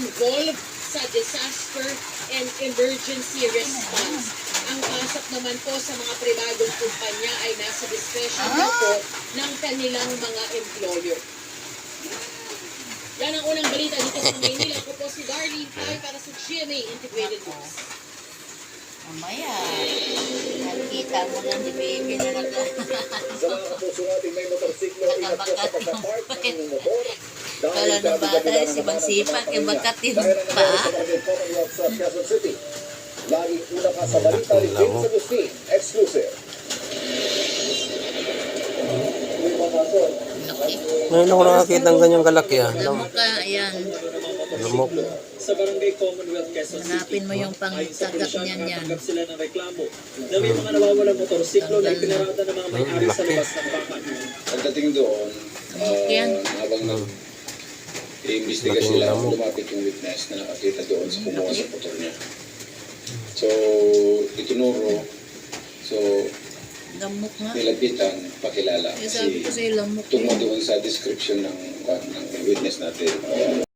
involved sa disaster and emergency response. Ang pasok naman po sa mga pribadong kumpanya ay nasa discretion na po ng kanilang mga employer. Yan ang unang balita dito sa Maynila. Ako po si Darlene Tay para sa GMA Integrated News. Mamaya, nakikita mo lang si baby na Sa mga kapuso natin may motorsiklo, ingat po sa pagkapark ng motor. Kala ng bata, si Magsipa, kay bakat yung paa. Sa Quezon City. Laging una ka sa balita ni James Agustin, exclusive. Laki. Ngayon ako nakakita ng ganyang kalaki ah. Lamok ka, ayan. Lumok. Sa Barangay Commonwealth, Quezon City. Hanapin mo yung pangkagat niyan yan. Natanggap sila ng reklamo na may mga nawawalang motorsiklo na ipinarada ng mga may-ari sa labas ng bakan. Pagdating doon, Yan. habang nag-iimbestiga sila, lumapit yung witness na nakakita doon sa kumuha sa motor niya. So, itinuro, so, Lamok nga. nilapitan, pakilala. Sabi ko Kasi sa'yo, lamok tungo yun. doon sa description ng witness natin.